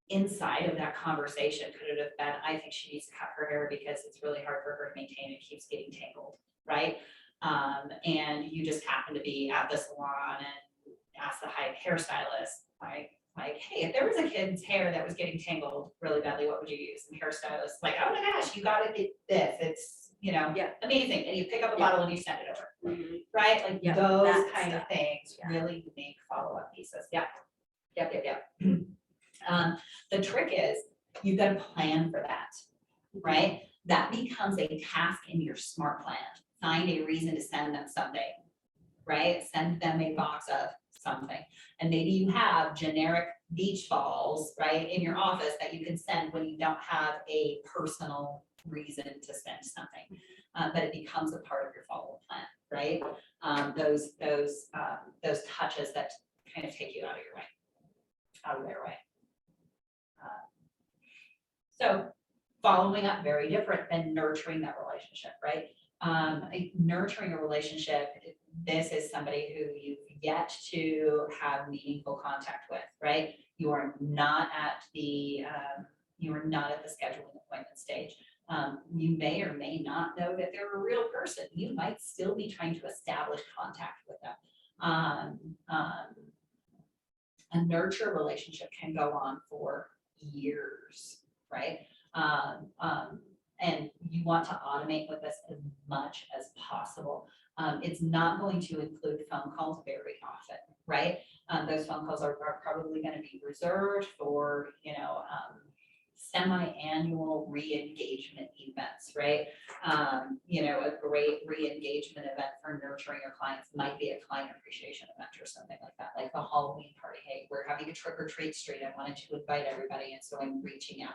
Inside of that conversation, could it have been, I think she needs to cut her hair because it's really hard for her to maintain, it keeps getting tangled, right? And you just happen to be at the salon and ask the hairstylist, like, hey, if there was a kid's hair that was getting tangled really badly, what would you use? And hairstylist, like, oh my gosh, you gotta get this, it's, Yeah. amazing. And you pick up a bottle and you send it over, Mhm. right? Like Yep, those that kind of stuff. things, Yeah. really unique follow-up pieces. Yep. The trick is you've got to plan for that, right? That becomes a task in your smart plan. Find a reason to send them something, right? Send them a box of something. And maybe you have generic beach balls, right, in your office that you can send when you don't have a personal reason to send something. But it becomes a part of your follow-up plan, right? Those touches that kind of take you out of their way. So following up, very different than nurturing that relationship, right? Nurturing a relationship, this is somebody who you've yet to have meaningful contact with, right? You are not at the scheduling appointment stage. You may or may not know that they're a real person. You might still be trying to establish contact with them. A nurture relationship can go on for years, right? And you want to automate with this as much as possible. It's not going to include phone calls very often, right? Those phone calls are probably going to be reserved for, semi-annual re-engagement events, right? A great re-engagement event for nurturing your clients might be a client appreciation event or something like that, like a Halloween party. Hey, we're having a trick or treat street. I wanted to invite everybody, and so I'm reaching out.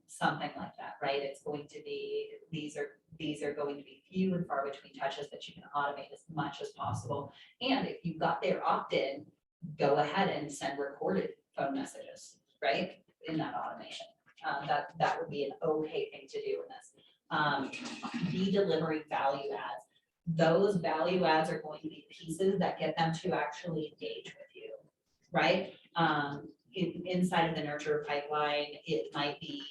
Something like that, right? It's going to be, these are going to be few and far between touches that you can automate as much as possible. And if you've got their opt-in, go ahead and send recorded phone messages, right? In that automation. That would be an okay thing to do in this. Be delivering value adds. those value adds are going to be pieces that get them to actually engage with you, right? Inside of the nurture pipeline, it might be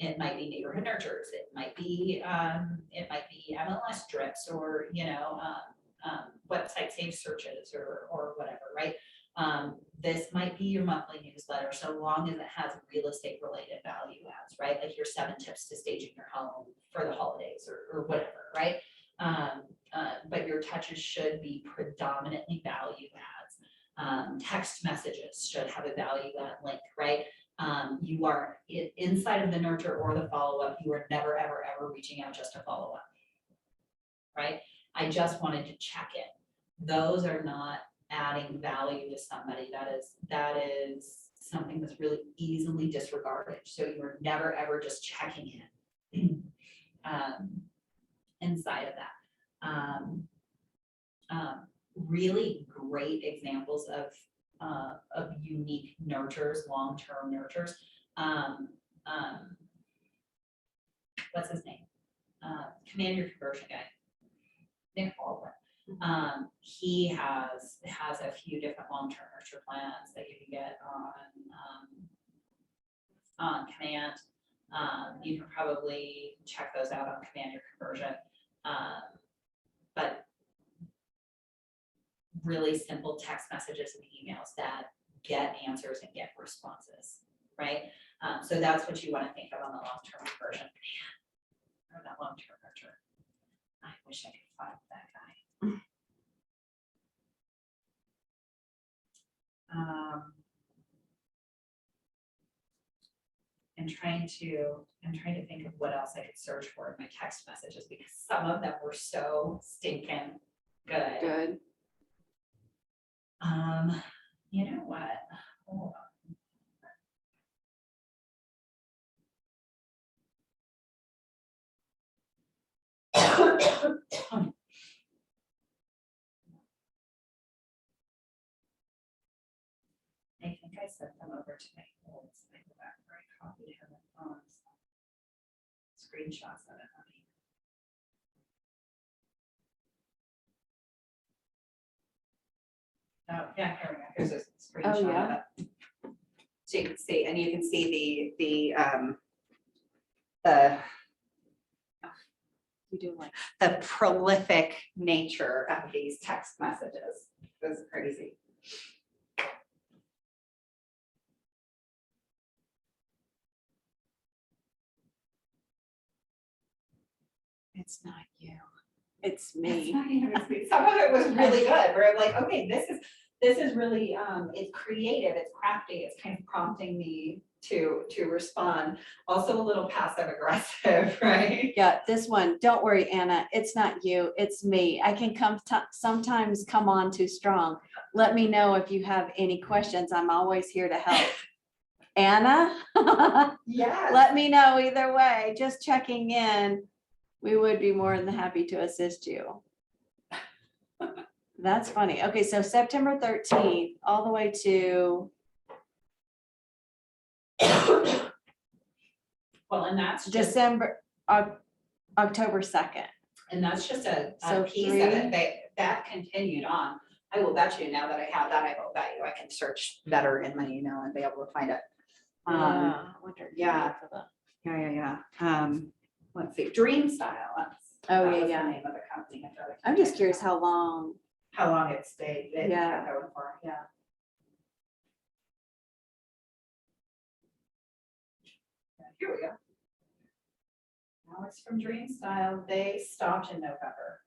neighborhood nurtures, it might be MLS drips, or, website safe searches, or whatever, right? This might be your monthly newsletter, so long as it has real estate related value adds, right? Like your 7 tips to staging your home for the holidays, or whatever, right? But your touches should be predominantly value adds. Text messages should have a value add link, right? You are inside of the nurture or the follow-up, you are never, ever, ever reaching out just to follow up, right? I just wanted to check in. Those are not adding value to somebody. That is something that's really easily disregarded. So you're never, ever just checking in inside of that. Really great examples of unique nurtures, long-term nurtures. What's his name? Command Your Conversion guy, Nick Baldwin. He has a few different long-term nurture plans that you can get on Command. You can probably check those out on Command Your Conversion. But really simple text messages and emails that get answers and get responses, right? So that's what you want to think of on the long-term conversion. Or that long-term nurture. I wish I could find that guy. I'm trying to think of what else I could search for in my text messages, because some of them were so stinking good. Good. You know what? Hold on. I think I sent them over to my olds. I go back where I copied him on screenshots of it. Honey. Oh, yeah, here we go. Here's a screenshot yeah. of it. So you can see, and you can see the You do like. the prolific nature of these text messages. It was crazy. It's not you. It's It's me. not even a sweet- Some of it was really good, where I'm like, okay, this is really, it's creative, it's crafty, it's kind of prompting me to respond. Also a little passive aggressive, right? Yeah, this one, don't worry, Anna, it's not you, it's me. I can sometimes come on too strong. Let me know if you have any questions. I'm always here to help. Anna? Yes. Let me know either way, just checking in. We would be more than happy to assist you. That's funny. Okay, so September 13th, all the way to, Well, and that's just, December, October 2nd. and that's just a So piece of it, that continued on. I will bet you, now that I have that, I will bet you I can search better in my email and be able to find it. I wonder if you yeah. need for the- Yeah. Let's see, Dream Style. Oh, that yeah, was the yeah. name of the company. I'm just curious how long. How long it stayed. It Yeah. kept going for, yeah. Here we go. Now it's from Dream Style. They stopped in November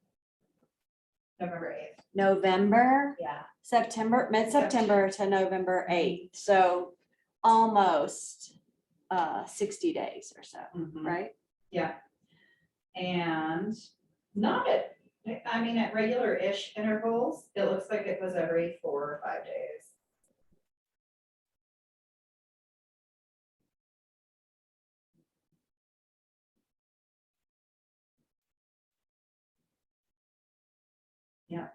8th. November, Yeah. September, mid-September to November 8th. So almost 60 days or so, right? Yeah. And not at regular-ish intervals. It looks like it was every 4 or 5 days. Yeah.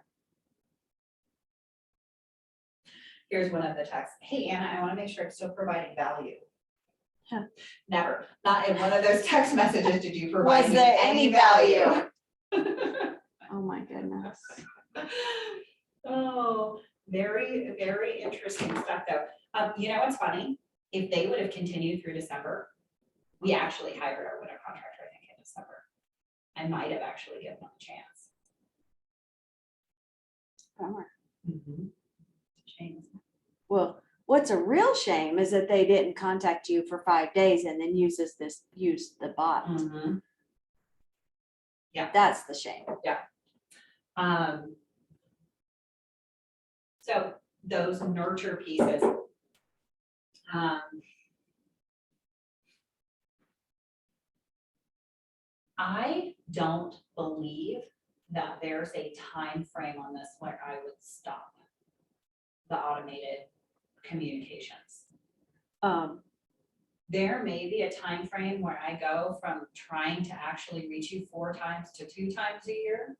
Here's one of the texts. Hey, Anna, I want to make sure I'm still providing value. Huh. Never, not in one of those text messages did you provide Was me there any any value. Oh, my goodness. Oh, very, very interesting stuff though. You know what's funny? If they would have continued through December, we actually hired our winter contractor, I think, in December. I might have actually given them a chance. Bummer. Shame, isn't it? Well, what's a real shame is that they didn't contact you for 5 days and then use the bot. That's the shame. So those nurture pieces. I don't believe that there's a time frame on this where I would stop the automated communications. There may be a time frame where I go from trying to actually reach you 4 times to 2 times a year,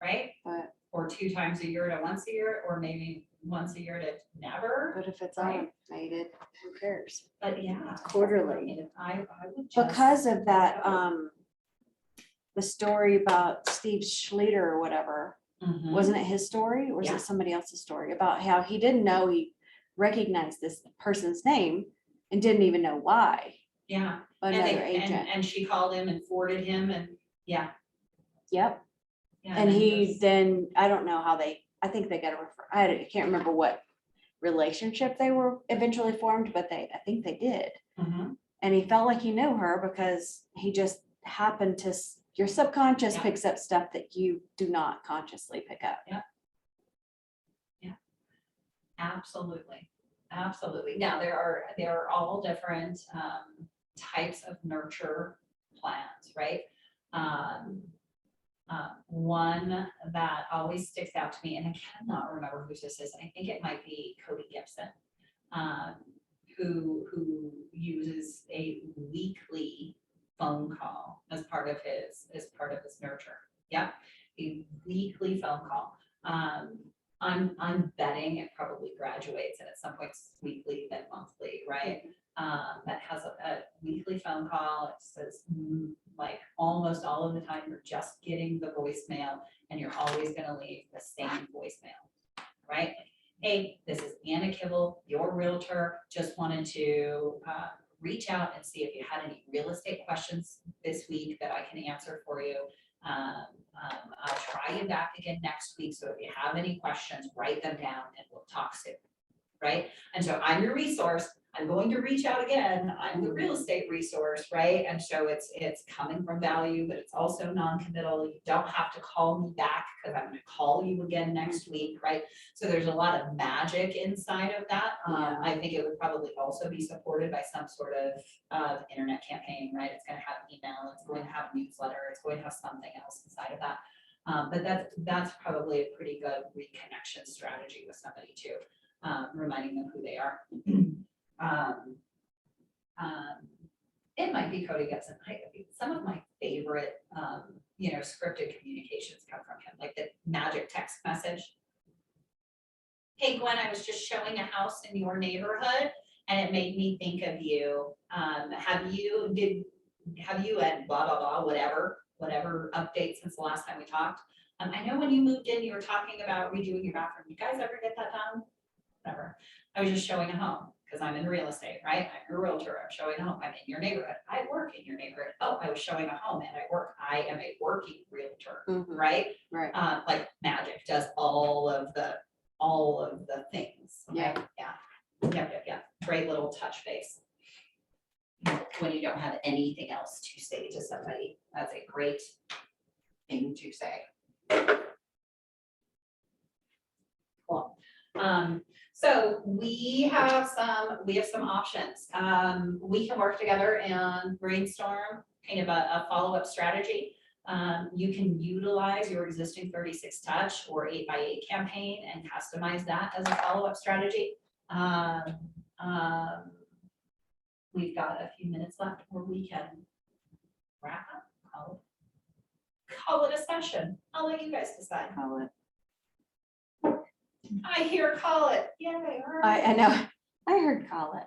right? But- Or 2 times a year to once a year, or maybe once a year to never. But if it's Right. automated, who cares? But yeah. Quarterly. I would just. Because of that, the story about Steve Schluter or whatever, Mhm. wasn't it his story or was Yeah. it somebody else's story about how he didn't know he recognized this person's name and didn't even know why? Yeah. And Another they- agent. And she called him and forwarded him and, yeah. Yep. Yeah, And then he was- then, I don't know how I think they got a refer, I can't remember what relationship they were eventually formed, but I think they did. Mhm. And he felt like he knew her because he just happened to, your subconscious Yeah. picks up stuff that you do not consciously pick up. Absolutely, absolutely. Now, there are all different types of nurture plans, right? One that always sticks out to me, and I cannot remember who this is, and I think it might be Cody Gibson, who uses a weekly phone call as part of his nurture. Yep, a weekly phone call. I'm betting it probably graduates and at some point it's weekly, then monthly, right? That has a weekly phone call. It says like almost all of the time you're just getting the voicemail and you're always gonna leave the same voicemail, right? Hey, this is Anna Kibble, your realtor. Just wanted to reach out and see if you had any real estate questions this week that I can answer for you. I'll try you back again next week. So if you have any questions, write them down and we'll talk soon. Right? And so I'm your resource. I'm going to reach out again. I'm the real estate resource, right? And so it's coming from value, but it's also non-committal. You don't have to call me back because I'm going to call you again next week, right? So there's a lot of magic inside of that. I think it would probably also be supported by some sort of internet campaign, right? It's going to have email, it's going to have newsletter, it's going to have something else inside of that. But that's probably a pretty good reconnection strategy with somebody too, reminding them who they are. It might be Cody Gibson. Some of my favorite, scripted communications come from him, like the magic text message. Hey Gwen, I was just showing a house in your neighborhood and it made me think of you. Have you and blah, blah, blah, whatever update since the last time we talked. I know when you moved in, you were talking about redoing your bathroom. You guys ever get that done? Whatever. I was just showing a home because I'm in real estate, right? I'm a realtor. I'm showing a home. I'm in your neighborhood. I work in your neighborhood. Oh, I was showing a home and I am a working realtor, right? Right. Like magic does all of the things. Okay? Yeah. Great little touch base. When you don't have anything else to say to somebody, that's a great thing to say. Cool. So we have some options. We can work together and brainstorm kind of a follow-up strategy. You can utilize your existing 36 touch or 8x8 campaign and customize that as a follow-up strategy. We've got a few minutes left where we can wrap up, call it a session. I'll let you guys decide. Call it. I hear call it. Yay. All right. I know. I heard call it.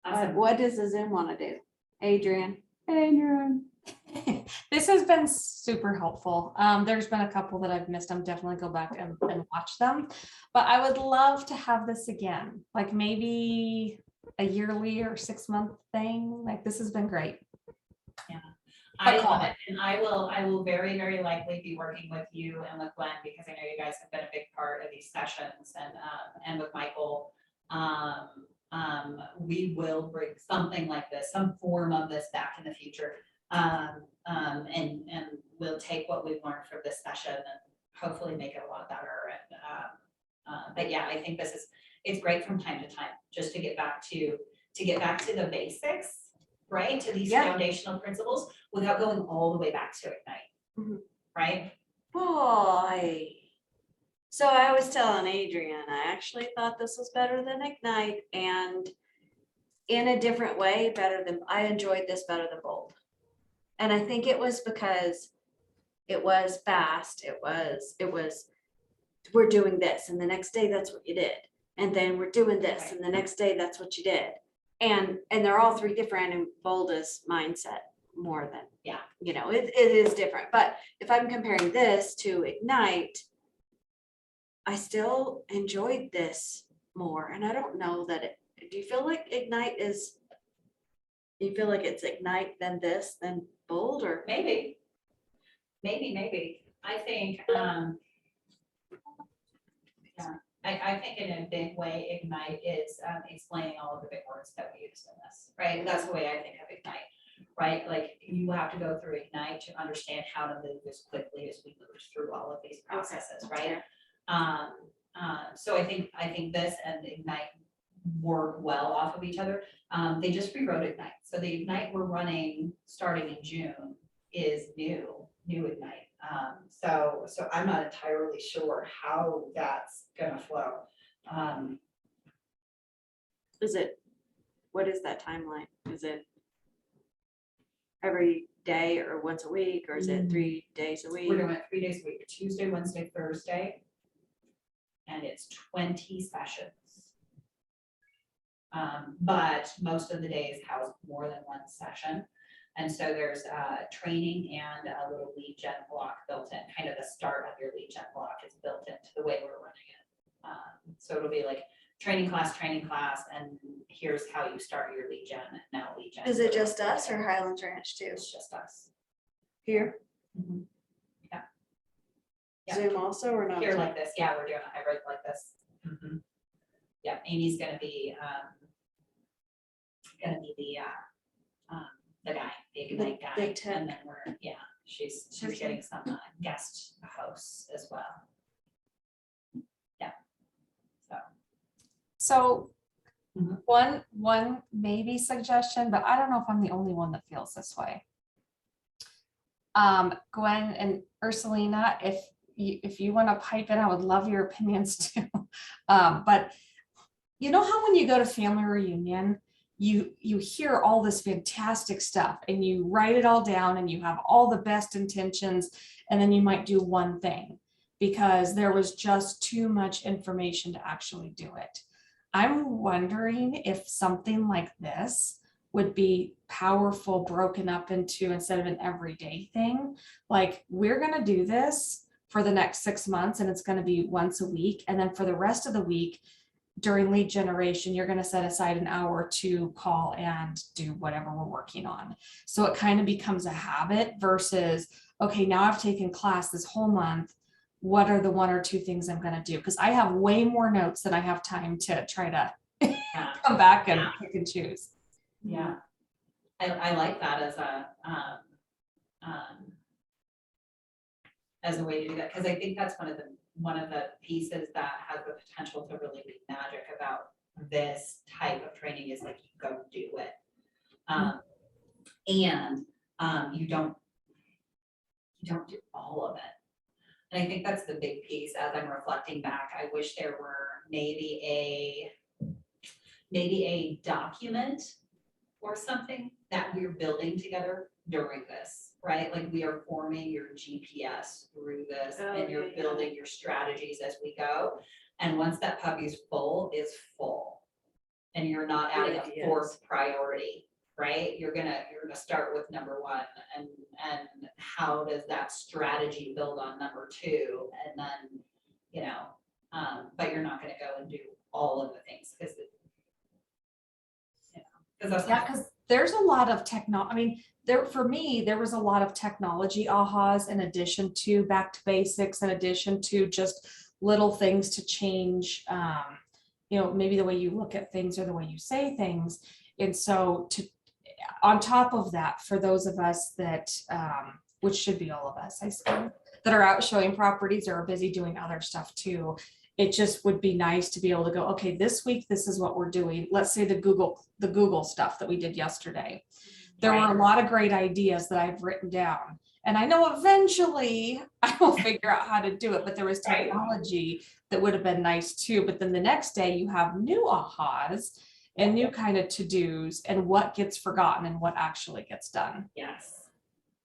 Awesome. What does the Zoom want to do? Adrian. This has been super helpful. There's been a couple that I've missed. I'm definitely go back and watch them. But I would love to have this again, like maybe a yearly or 6-month thing. Like this has been great. I call love it, and I will very, very likely be working with you and with Glenn, because I know you guys have been a big part of these sessions, and with Michael. We will bring something like this, some form of this back in the future. And we'll take what we've learned from this session and hopefully make it a lot better, and, but yeah, I think it's great from time to time, just to get back to the basics. Right, to these Yeah. foundational principles without going all the way back to Ignite. Mhm. Right? Boy. So I was telling Adrian, I actually thought this was better than Ignite, and in a different way, I enjoyed this better than Bold. And I think it was because it was fast. It was, we're doing this, and the next day that's what you did. And then we're doing this, and the next day that's what you did. And they're all three different, and Bold is mindset more than, Yeah. it is different. But if I'm comparing this to Ignite, I still enjoyed this more. And I don't know that do you feel like Ignite is, do you feel like it's Ignite than this, than Bold, or? Maybe. I think, yeah, I think in a big way, Ignite is explaining all of the big words that we use in this, right? That's the way I think of Ignite, right? Like you have to go through Ignite to understand how to move as quickly as we move through all of these processes, right? So I think this and Ignite work well off of each other. They just rewrote Ignite. So the Ignite we're running starting in June is new Ignite. So I'm not entirely sure how that's gonna flow. What is that timeline? Is it every day or once a week, or is it 3 days a week? We're doing it 3 days a week, Tuesday, Wednesday, Thursday. And it's 20 sessions. But most of the days house more than one session. And so there's training and a little lead gen block built in, kind of the start of your lead gen block is built into the way we're running it. So it'll be like training class, and here's how you start your lead gen, now lead gen. Is it just us or Highlands Ranch too? It's just us. Here? Mhm. Yeah. Zoom also, or not? Here like this, yeah, we're doing a hybrid like this. Mhm. Yeah, Amy's gonna be the guy, the Ignite guy. the tech. And then she's getting some guest hosts as well. Yeah. So Mhm. one maybe suggestion, but I don't know if I'm the only one that feels this way. Gwen and Ursulina, if you want to pipe in, I would love your opinions too. But you know how when you go to family reunion, you hear all this fantastic stuff and you write it all down and you have all the best intentions, and then you might do one thing because there was just too much information to actually do it. I'm wondering if something like this would be powerful, broken up into, instead of an everyday thing, like we're gonna do this for the next 6 months and it's gonna be once a week. And then for the rest of the week, during lead generation, you're going to set aside an hour to call and do whatever we're working on. So it kind of becomes a habit versus, okay, now I've taken class this whole month. What are the 1 or 2 things I'm going to do? Because I have way more notes than I have time to try to come back and pick and choose. Yeah. I like that as a way to do that, because I think that's one of the pieces that has the potential to really be magic about this type of training is like you go do it. And you don't do all of it. And I think that's the big piece as I'm reflecting back. I wish there were maybe a document or something that we're building together during this, right? Like we are forming your GPS through this and you're building your strategies as we go. And once that puppy's full, and you're not adding a 4th priority right? You're gonna start with number one, and how does that strategy build on number two? And then, you know, but you're not gonna go and do all of the things, because that's Yeah, not, because there's a lot of I mean, for me, there was a lot of technology ahas in addition to back to basics, in addition to just little things to change, you know, maybe the way you look at things or the way you say things. And so on top of that, for those of us that, which should be all of us, I suppose, that are out showing properties or are busy doing other stuff too, it just would be nice to be able to go, okay, this week, this is what we're doing. Let's say the Google stuff that we did yesterday. There were a lot of great ideas that I've written down. And I know eventually I will figure out how to do it, but there was technology that would have been nice too. But then the next day you have new ahas and new kind of to-dos and what gets forgotten and what actually gets done. yes,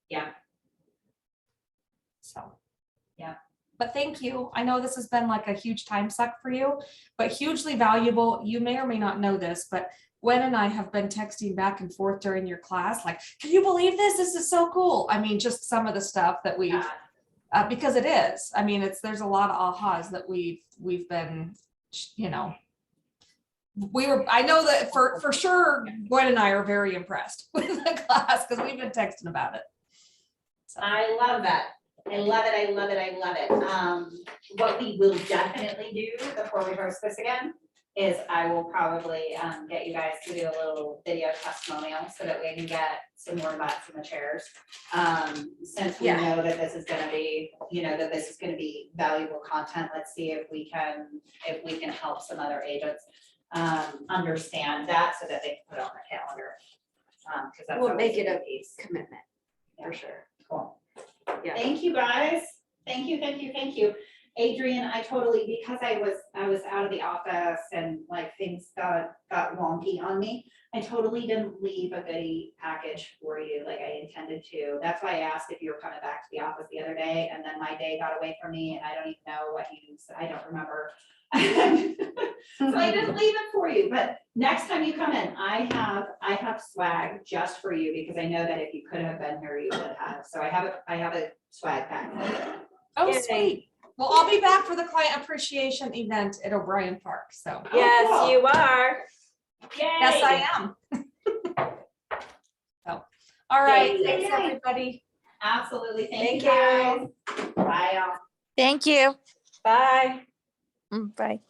yeah. So. Yeah. But thank you. I know this has been like a huge time suck for you, but hugely valuable. You may or may not know this, but Gwen and I have been texting back and forth during your class, like, can you believe this? This is so cool. I mean, just some of the stuff that we've, because it is. I mean, there's a lot of ahas that we've been, you know, I know that for sure, Gwen and I are very impressed with the class because we've been texting about it. So. I love that. I love it, I love it, I love it. What we will definitely do before we host this again is I will probably get you guys to do a little video testimonial so that we can get some more butts in the chairs. Since we know that this is gonna be, you know, that this is gonna be valuable content, let's see if we can help some other agents understand that so that they can put it on their calendar. Because that's We'll make always it a piece. commitment, Yeah. for sure. Cool. Yeah. Thank you, guys. Thank you, thank you, thank you. Adrian, I totally, because I was out of the office and like things got wonky on me, I totally didn't leave a goodie package for you like I intended to. That's why I asked if you were coming back to the office the other day, and then my day got away from me and I don't even know what you said. I don't remember. So I didn't leave it for you, but next time you come in, I have swag just for you because I know that if you could have been here, you would have. So I have a swag pack for you. Oh, Yay. sweet. Well, I'll be back for the client appreciation event at O'Brien Park. So Yes, cool. you are. Yay. yes, I am. So, all right. Yay. Thanks, everybody. Absolutely. Thank Thank you guys. Bye, y'all. Thank you. Bye. Bye.